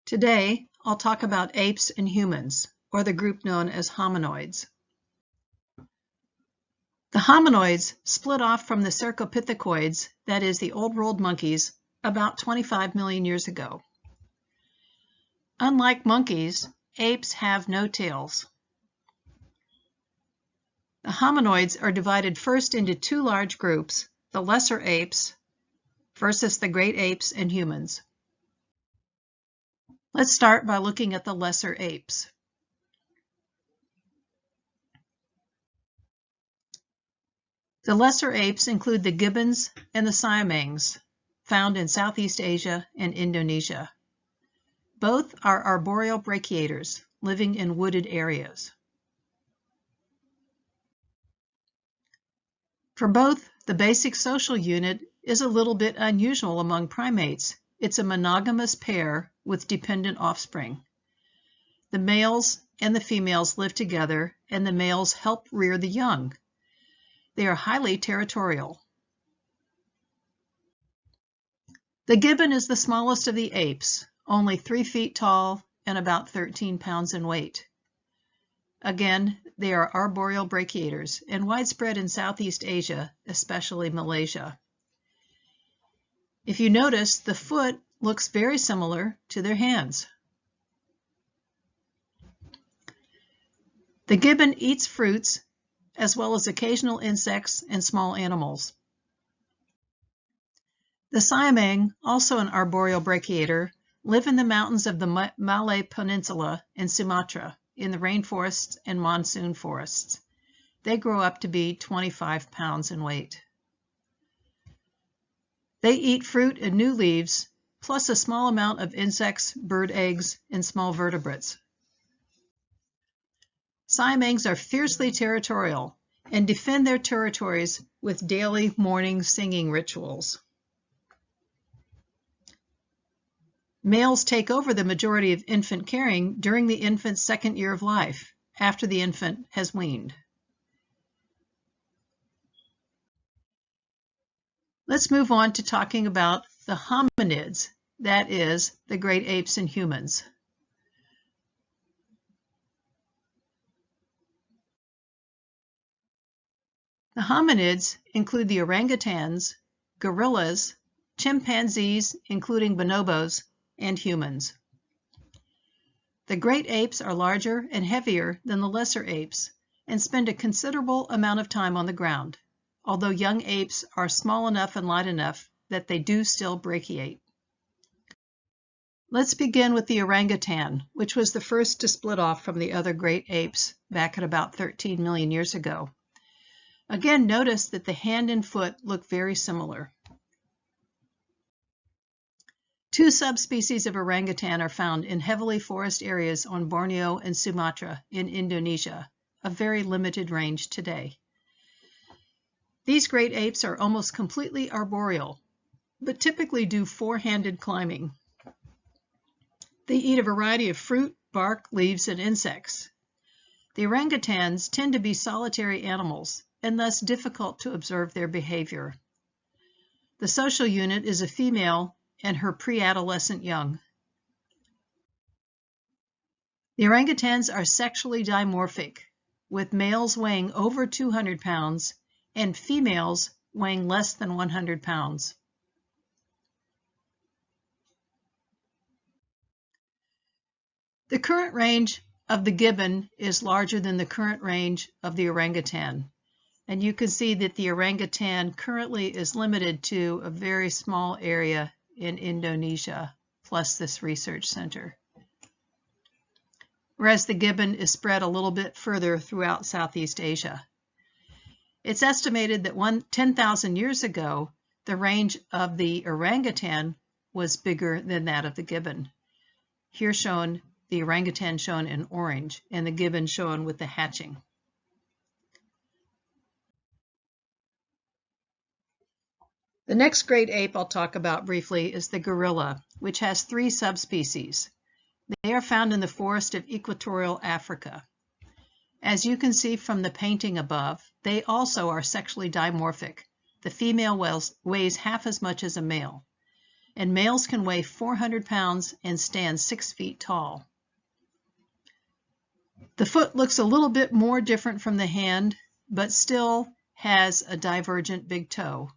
Today, I'll talk about apes and humans, or the group known as hominoids. The hominoids split off from the cercopithecoids, that is, the old world monkeys, about 25 million years ago. Unlike monkeys, apes have no tails. The hominoids are divided first into two large groups, the lesser apes versus the great apes and humans. Let's start by looking at the lesser apes. The lesser apes include the gibbons and the siamangs, found in Southeast Asia and Indonesia. Both are arboreal brachiators, living in wooded areas. For both, the basic social unit is a little bit unusual among primates. It's a monogamous pair with dependent offspring. The males and the females live together, and the males help rear the young. They are highly territorial. The gibbon is the smallest of the apes, only 3 feet tall and about 13 pounds in weight. Again, they are arboreal brachiators and widespread in Southeast Asia, especially Malaysia. If you notice, the foot looks very similar to their hands. The gibbon eats fruits as well as occasional insects and small animals. The siamang, also an arboreal brachiator, live in the mountains of the Malay Peninsula and Sumatra, in the rainforests and monsoon forests. They grow up to be 25 pounds in weight. They eat fruit and new leaves, plus a small amount of insects, bird eggs, and small vertebrates. Siamangs are fiercely territorial and defend their territories with daily morning singing rituals. Males take over the majority of infant caring during the infant's second year of life, after the infant has weaned. Let's move on to talking about the hominids, that is, the great apes and humans. The hominids include the orangutans, gorillas, chimpanzees, including bonobos, and humans. The great apes are larger and heavier than the lesser apes and spend a considerable amount of time on the ground, although young apes are small enough and light enough that they do still brachiate. Let's begin with the orangutan, which was the first to split off from the other great apes back at about 13 million years ago. Again, notice that the hand and foot look very similar. Two subspecies of orangutan are found in heavily forest areas on Borneo and Sumatra in Indonesia, a very limited range today. These great apes are almost completely arboreal, but typically do four-handed climbing. They eat a variety of fruit, bark, leaves, and insects. The orangutans tend to be solitary animals and thus difficult to observe their behavior. The social unit is a female and her pre-adolescent young. The orangutans are sexually dimorphic, with males weighing over 200 pounds and females weighing less than 100 pounds. The current range of the gibbon is larger than the current range of the orangutan. And you can see that the orangutan currently is limited to a very small area in Indonesia, plus this research center. Whereas the gibbon is spread a little bit further throughout Southeast Asia. It's estimated that 10,000 years ago, the range of the orangutan was bigger than that of the gibbon. Here shown, the orangutan shown in orange, and the gibbon shown with the hatching. The next great ape I'll talk about briefly is the gorilla, which has 3 subspecies. They are found in the forest of equatorial Africa. As you can see from the painting above, they also are sexually dimorphic. The female weighs half as much as a male. and males can weigh 400 pounds and stand 6 feet tall. The foot looks a little bit more different from the hand, but still has a divergent big toe.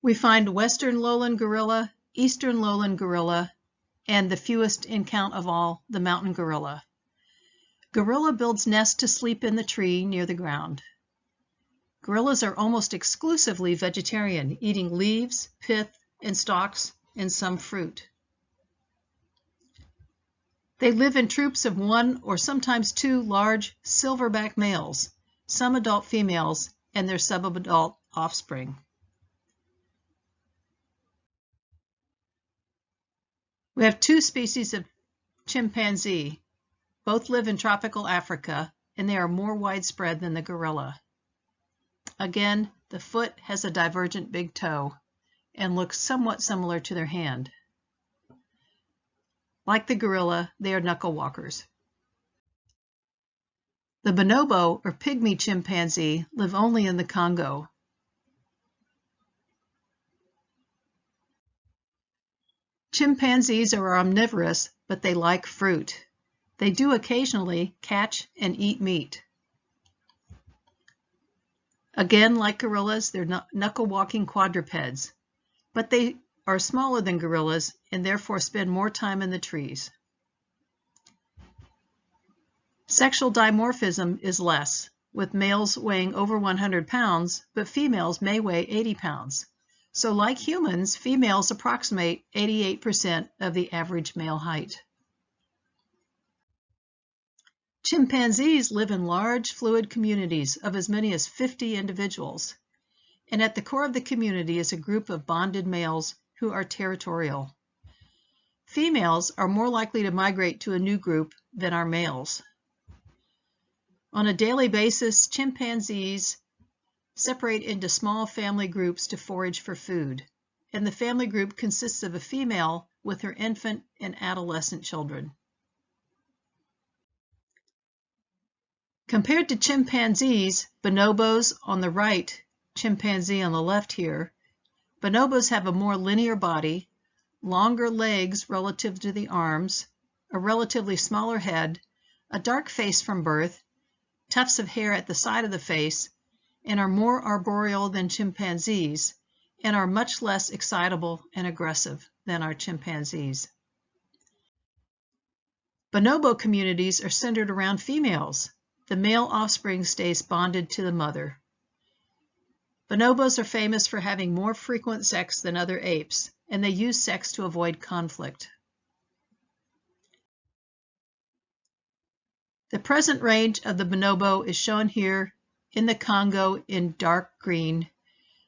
We find western lowland gorilla, eastern lowland gorilla, and the fewest in count of all, the mountain gorilla. Gorilla builds nests to sleep in the tree near the ground. Gorillas are almost exclusively vegetarian, eating leaves, pith, and stalks, and some fruit. They live in troops of 1 or sometimes 2 large silverback males, some adult females, and their subadult offspring. We have 2 species of chimpanzee. Both live in tropical Africa, and they are more widespread than the gorilla. Again, the foot has a divergent big toe and looks somewhat similar to their hand. Like the gorilla, they are knuckle walkers. The bonobo, or pygmy chimpanzee, live only in the Congo. Chimpanzees are omnivorous, but they like fruit. They do occasionally catch and eat meat. Again, like gorillas, they're knuckle-walking quadrupeds, but they are smaller than gorillas and therefore spend more time in the trees. Sexual dimorphism is less, with males weighing over 100 pounds, but females may weigh 80 pounds. So like humans, females approximate 88% of the average male height. Chimpanzees live in large, fluid communities of as many as 50 individuals, and at the core of the community is a group of bonded males who are territorial. Females are more likely to migrate to a new group than are males. On a daily basis, chimpanzees separate into small family groups to forage for food, and the family group consists of a female with her infant and adolescent children. Compared to chimpanzees, bonobos on the right, chimpanzee on the left here, bonobos have a more linear body, longer legs relative to the arms, a relatively smaller head, a dark face from birth, tufts of hair at the side of the face, and are more arboreal than chimpanzees, and are much less excitable and aggressive than our chimpanzees. Bonobo communities are centered around females. The male offspring stays bonded to the mother. Bonobos are famous for having more frequent sex than other apes, and they use sex to avoid conflict. The present range of the bonobo is shown here in the Congo in dark green.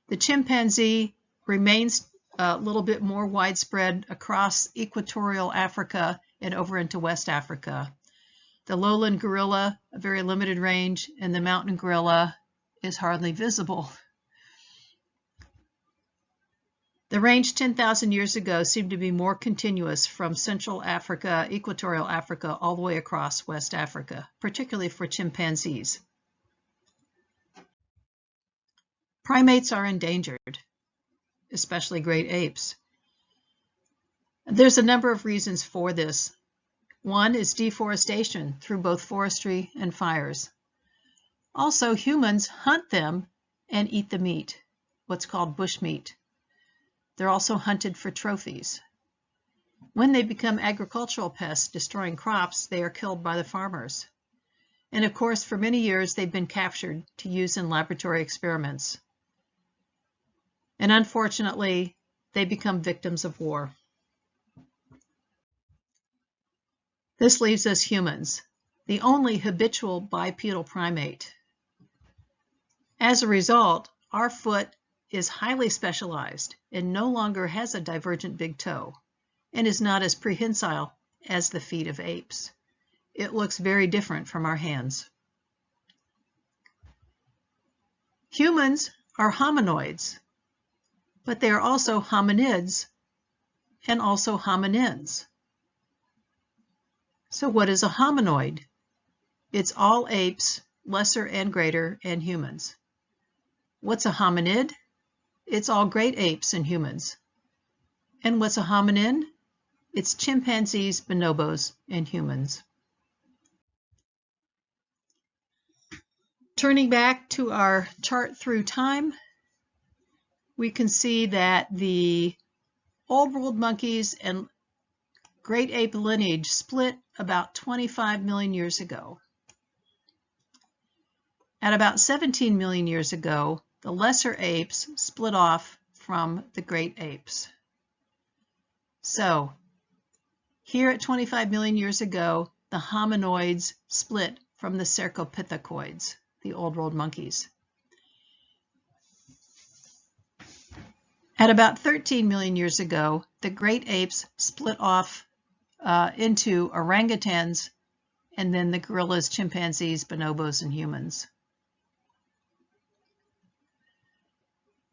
The chimpanzee remains a little bit more widespread across equatorial Africa and over into West Africa. The lowland gorilla, a very limited range, and the mountain gorilla is hardly visible. The range 10,000 years ago seemed to be more continuous from Central Africa, equatorial Africa, all the way across West Africa, particularly for chimpanzees. Primates are endangered, especially great apes. There's a number of reasons for this. One is deforestation through both forestry and fires. Also, humans hunt them and eat the meat, what's called bushmeat. They're also hunted for trophies. When they become agricultural pests destroying crops, they are killed by the farmers. And of course, for many years, they've been captured to use in laboratory experiments. And unfortunately, they become victims of war. This leaves us humans, the only habitual bipedal primate. As a result, our foot is highly specialized and no longer has a divergent big toe and is not as prehensile as the feet of apes. It looks very different from our hands. Humans are hominoids, but they are also hominids and also hominins. So what is a hominoid? It's all apes, lesser and greater, and humans. What's a hominid? it's all great apes and humans. And what's a hominin? It's chimpanzees, bonobos, and humans. Turning back to our chart through time, we can see that the Old World monkeys and great ape lineage split about 25 million years ago. At about 17 million years ago, the lesser apes split off from the great apes. So, here at 25 million years ago, the hominoids split from the cercopithecus, the Old World monkeys. At about 13 million years ago, the great apes split off into orangutans, and then the gorillas, chimpanzees, bonobos, and humans.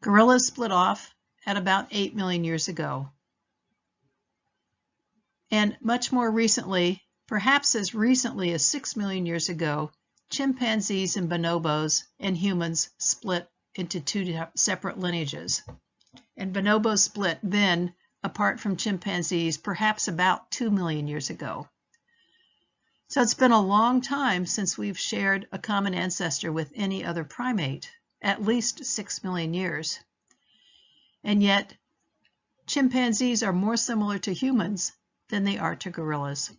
Gorillas split off at about 8 million years ago. And much more recently, perhaps as recently as 6 million years ago, chimpanzees and bonobos and humans split into two separate lineages. And bonobos split then, apart from chimpanzees, perhaps about 2 million years ago. So it's been a long time since we've shared a common ancestor with any other primate, at least 6 million years. And yet, chimpanzees are more similar to humans than they are to gorillas.